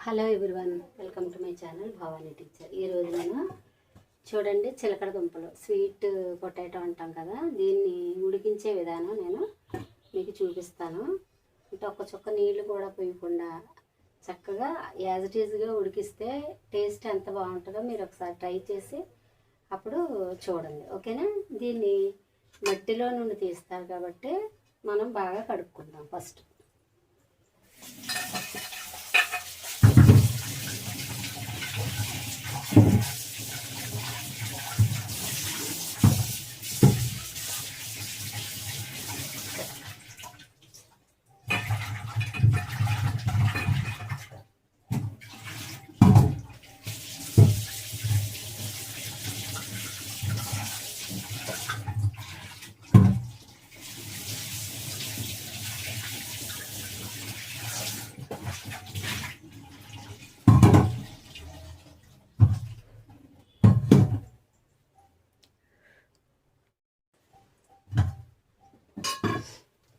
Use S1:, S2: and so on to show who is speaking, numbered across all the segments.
S1: Hello everyone, welcome to my channel Bhavani teacher. ఈరోజు నేను చూడండి చిలకడ దుంపలు స్వీట్ పొటాటో అంటాం కదా, దీన్ని ఉడికించే విధానం నేను మీకు చూపిస్తాను. అంటే ఒక చుక్క నీళ్ళు కూడా పోయకుండా చక్కగా యాజ్ ఇట్ ఈజ్గా ఉడికిస్తే టేస్ట్ ఎంత బాగుంటుందో మీరు ఒకసారి ట్రై చేసి అప్పుడు చూడండి, ఓకేనా. దీన్ని మట్టిలో నుండి తీస్తారు కాబట్టి మనం బాగా కడుక్కుందాం. ఫస్ట్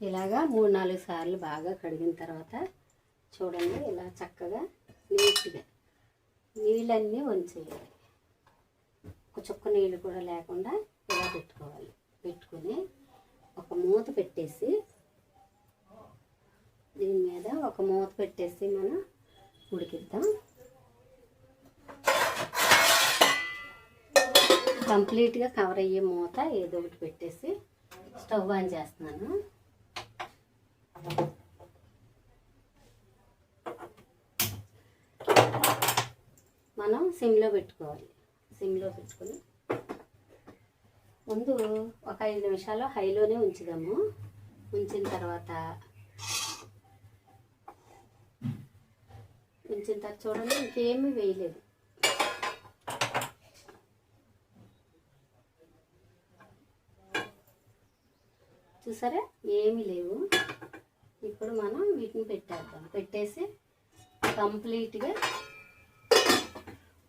S1: ఇలాగా 3-4 సార్లు బాగా కడిగిన తర్వాత చూడండి, ఇలా చక్కగా నీట్గా నీళ్ళన్నీ వంచేయాలి. ఒక చుక్క నీళ్ళు కూడా లేకుండా ఇలా పెట్టుకోవాలి. పెట్టుకుని ఒక మూత పెట్టేసి దీని మీద ఒక మూత పెట్టేసి మనం ఉడికిద్దాం. కంప్లీట్గా కవర్ అయ్యే మూత ఏదో ఒకటి పెట్టేసి స్టవ్ ఆన్ చేస్తున్నాను. మనం సిమ్లో పెట్టుకోవాలి. సిమ్లో పెట్టుకొని ముందు ఒక 5 నిమిషాలు హైలోనే ఉంచుదాము. ఉంచిన తర్వాత చూడండి, ఇంకేమీ వేయలేదు. చూసారా, ఏమీ లేవు. ఇప్పుడు మనం వీటిని పెట్టేద్దాం. పెట్టేసి కంప్లీట్గా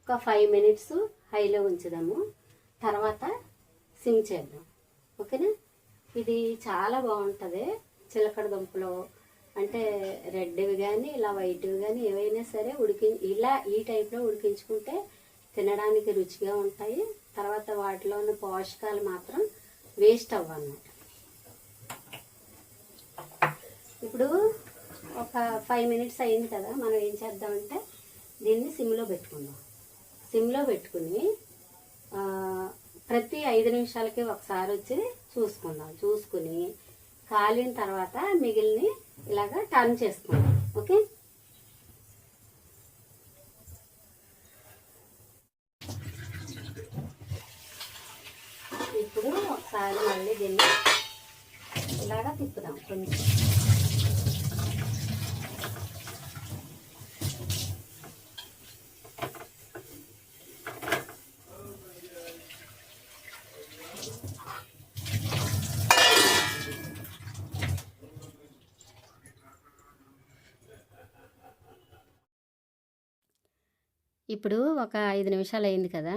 S1: ఒక 5 మినిట్స్ హైలో ఉంచుదాము. తర్వాత సిమ్ చేద్దాం, ఓకేనా. ఇది చాలా బాగుంటుంది. చిలకడ దుంపలు అంటే రెడ్వి కానీ ఇలా వైట్వి కానీ ఏవైనా సరే ఇలా ఈ టైప్లో ఉడికించుకుంటే తినడానికి రుచిగా ఉంటాయి. తర్వాత వాటిలో ఉన్న పోషకాలు మాత్రం వేస్ట్ అవ్వన్నమాట. ఇప్పుడు ఒక 5 మినిట్స్ అయింది కదా, మనం ఏం చేద్దామంటే దీన్ని సిమ్లో పెట్టుకుందాం. సిమ్లో పెట్టుకుని ప్రతి 5 నిమిషాలకి ఒకసారి వచ్చి చూసుకుందాం. చూసుకుని కాలిన తర్వాత మిగిలిని ఇలాగా టర్న్ చేసుకుందాం, ఓకే. ఇప్పుడు ఒకసారి మళ్ళీ దీన్ని ఇలాగా తిప్పుదాం కొంచెం. ఇప్పుడు ఒక 5 నిమిషాలు అయింది కదా,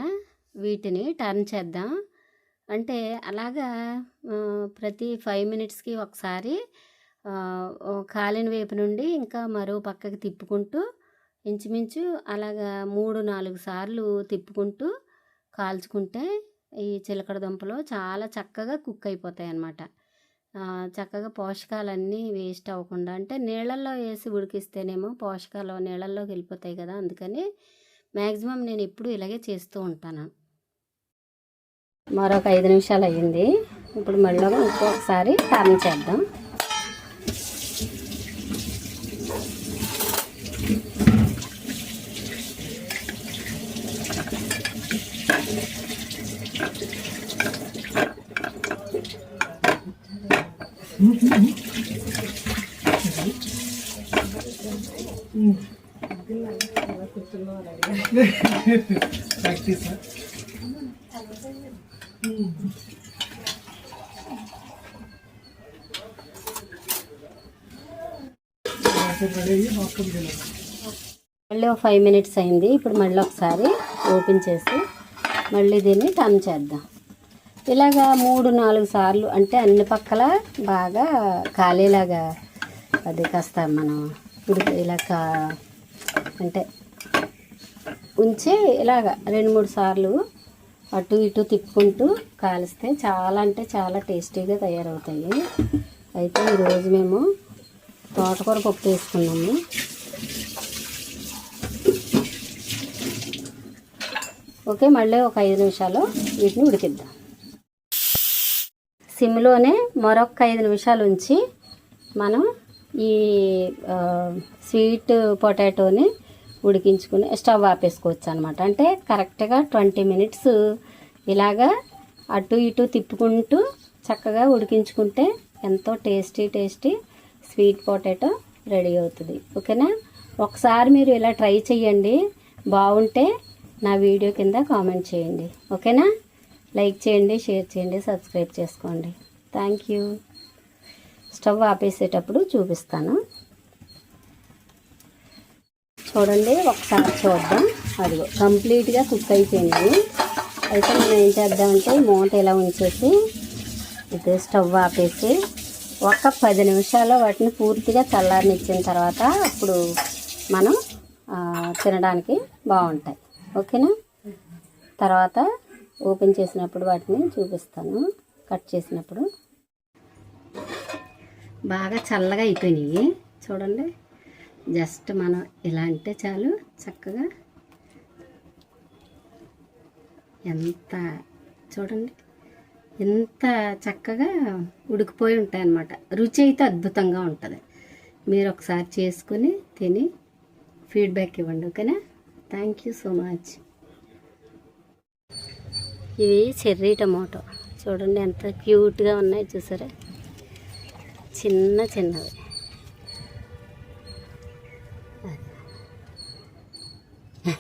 S1: వీటిని టర్న్ చేద్దాం. అంటే అలాగా ప్రతి 5 మినిట్స్కి ఒకసారి కాలిన వైపు నుండి ఇంకా మరో పక్కకి తిప్పుకుంటూ ఇంచుమించు అలాగా 3-4 సార్లు తిప్పుకుంటూ కాల్చుకుంటే ఈ చిలకడ దుంపలు చాలా చక్కగా కుక్ అయిపోతాయి అన్నమాట. చక్కగా పోషకాలన్నీ వేస్ట్ అవ్వకుండా, అంటే నీళ్ళల్లో వేసి ఉడికిస్తేనేమో పోషకాలు నీళ్ళల్లోకి వెళ్ళిపోతాయి కదా, అందుకని మ్యాక్సిమం నేను ఎప్పుడు ఇలాగే చేస్తూ ఉంటాను. మరొక 5 నిమిషాలు అయ్యింది. ఇప్పుడు మళ్ళీ ఇంకొకసారి టర్న్ చేద్దాం.
S2: ప్రాక్టీస్
S1: మళ్ళీ ఒక 5 మినిట్స్ అయింది. ఇప్పుడు మళ్ళీ ఒకసారి ఓపెన్ చేసి మళ్ళీ దీన్ని టర్న్ చేద్దాం. ఇలాగా 3-4 సార్లు, అంటే అన్ని పక్కల బాగా కాలేలాగా అది కాస్త మనం ఇలా అంటే ఉంచి ఇలాగ 2-3 సార్లు అటు ఇటు తిప్పుకుంటూ కాలిస్తే చాలా అంటే చాలా టేస్టీగా తయారవుతాయి. అయితే ఈరోజు మేము తోటకూర పప్పు వేసుకున్నాము. ఓకే, మళ్ళీ ఒక 5 నిమిషాలు వీటిని ఉడికిద్దాం. సిమ్లోనే మరొక 5 నిమిషాలు ఉంచి మనం ఈ స్వీట్ పొటాటోని ఉడికించుకుని స్టవ్ ఆపేసుకోవచ్చు అనమాట. అంటే కరెక్ట్గా 20 మినిట్స్ ఇలాగా అటు ఇటు తిప్పుకుంటూ చక్కగా ఉడికించుకుంటే ఎంతో టేస్టీ స్వీట్ పొటాటో రెడీ అవుతుంది. ఓకేనా, ఒకసారి మీరు ఇలా ట్రై చేయండి. బాగుంటే నా వీడియో కింద కామెంట్ చేయండి. ఓకేనా, లైక్ చేయండి, షేర్ చేయండి, సబ్స్క్రైబ్ చేసుకోండి. Thank you. స్టవ్ ఆపేసేటప్పుడు చూపిస్తాను, చూడండి. ఒకసారి చూద్దాం. అదిగో కంప్లీట్గా కుక్ అయిపోయింది. అయితే మనం ఏం చేద్దామంటే మూత ఇలా ఉంచేసి ఇది స్టవ్ ఆపేసి ఒక 10 నిమిషాలు వాటిని పూర్తిగా చల్లారనిచ్చిన తర్వాత అప్పుడు మనం తినడానికి బాగుంటాయి. ఓకేనా, తర్వాత ఓపెన్ చేసినప్పుడు వాటిని చూపిస్తాను. కట్ చేసినప్పుడు బాగా చల్లగా అయిపోయినాయి. చూడండి, జస్ట్ మనం ఇలా అంటే చాలు చక్కగా చూడండి ఎంత చక్కగా ఉడికిపోయి ఉంటాయి అన్నమాట. రుచి అయితే అద్భుతంగా ఉంటుంది. మీరు ఒకసారి చేసుకుని తిని ఫీడ్బ్యాక్ ఇవ్వండి. ఓకేనా, థ్యాంక్ యూ సో మచ్. ఇవి చెర్రీ టమాటో చూడండి ఎంత క్యూట్గా ఉన్నాయి, చూసారా, చిన్నవి.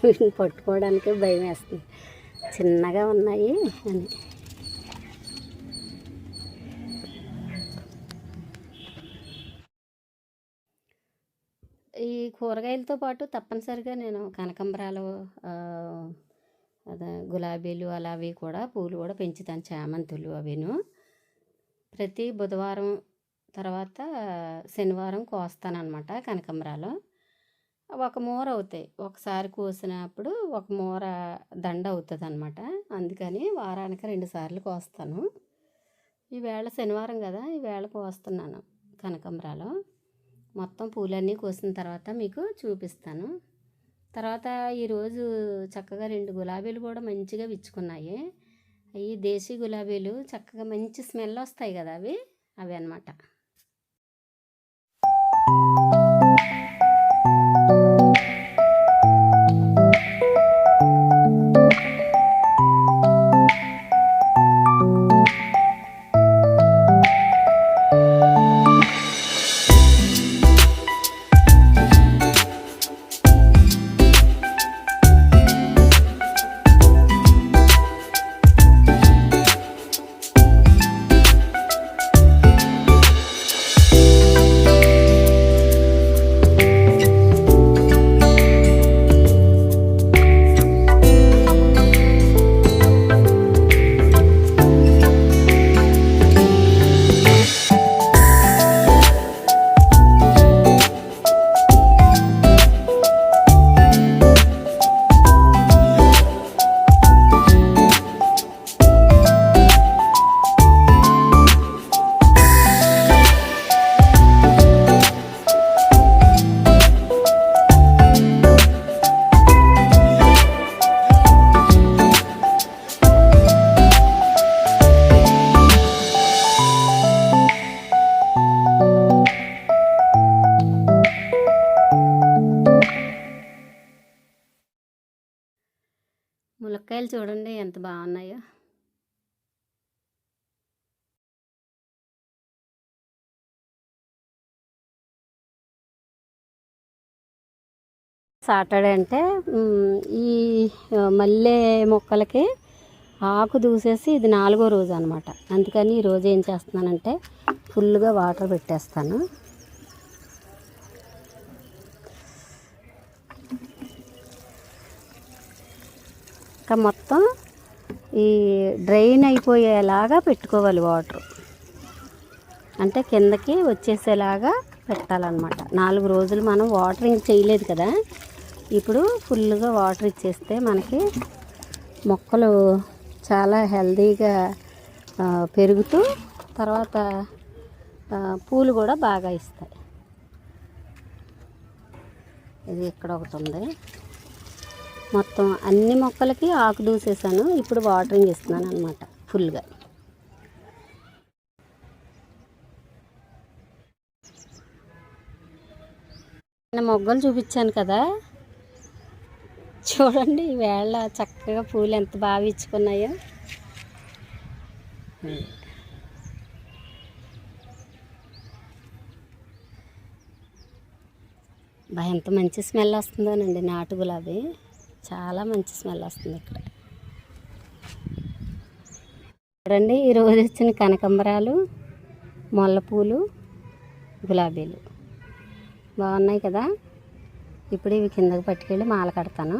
S1: వీటిని పట్టుకోవడానికి భయం వేస్తుంది, చిన్నగా ఉన్నాయి అని. ఈ కూరగాయలతో పాటు తప్పనిసరిగా నేను కనకాంబరాలు, అదే గులాబీలు అలావి కూడా పూలు కూడా పెంచుతాను, చామంతులు అవిను. ప్రతి బుధవారం తర్వాత శనివారం కోస్తానన్నమాట కనకాంబరాలు. ఒక మూర అవుతాయి. ఒకసారి కోసినప్పుడు ఒక మూర దండ అవుతుంది అనమాట. అందుకని వారానికి 2 సార్లు కోస్తాను. ఈవేళ శనివారం కదా, ఈవేళ కోస్తున్నాను కనకాంబరాలు. మొత్తం పూలన్నీ కోసిన తర్వాత మీకు చూపిస్తాను. తర్వాత ఈరోజు చక్కగా 2 గులాబీలు కూడా మంచిగా విచ్చుకున్నాయి. ఈ దేశీ గులాబీలు చక్కగా మంచి స్మెల్ వస్తాయి కదా, అవి అన్నమాట. ములక్కాయలు చూడండి ఎంత బాగున్నాయో. సాటర్డే అంటే ఈ మల్లె మొక్కలకి ఆకు దూసేసి ఇది 4వ రోజు అనమాట. అందుకని ఈరోజు ఏం చేస్తున్నానంటే ఫుల్గా వాటర్ పెట్టేస్తాను. ఇంకా మొత్తం ఈ డ్రైన్ అయిపోయేలాగా పెట్టుకోవాలి వాటర్. అంటే కిందకి వచ్చేసేలాగా పెట్టాలన్నమాట. 4 రోజులు మనం వాటరింగ్ చేయలేదు కదా, ఇప్పుడు ఫుల్గా వాటర్ ఇచ్చేస్తే మనకి మొక్కలు చాలా హెల్తీగా పెరుగుతూ తర్వాత పూలు కూడా బాగా ఇస్తాయి. ఇది ఇక్కడ ఒకటి ఉంది. మొత్తం అన్ని మొక్కలకి ఆకు దూసేసాను. ఇప్పుడు వాటరింగ్ ఇస్తున్నాను అనమాట ఫుల్గా. మొగ్గలు చూపించాను కదా, చూడండి ఈవేళ చక్కగా పూలు ఎంత బాగా ఇచ్చుకున్నాయో. ఎంత మంచి స్మెల్ వస్తుందోనండి. నాటు గులాబీ చాలా మంచి స్మెల్ వస్తుంది ఇక్కడ. చూడండి ఈరోజు వచ్చిన కనకాంబరాలు, ముల్లపూలు, గులాబీలు బాగున్నాయి కదా. ఇప్పుడు ఇవి కిందకి పట్టుకెళ్ళి మాల కడతాను.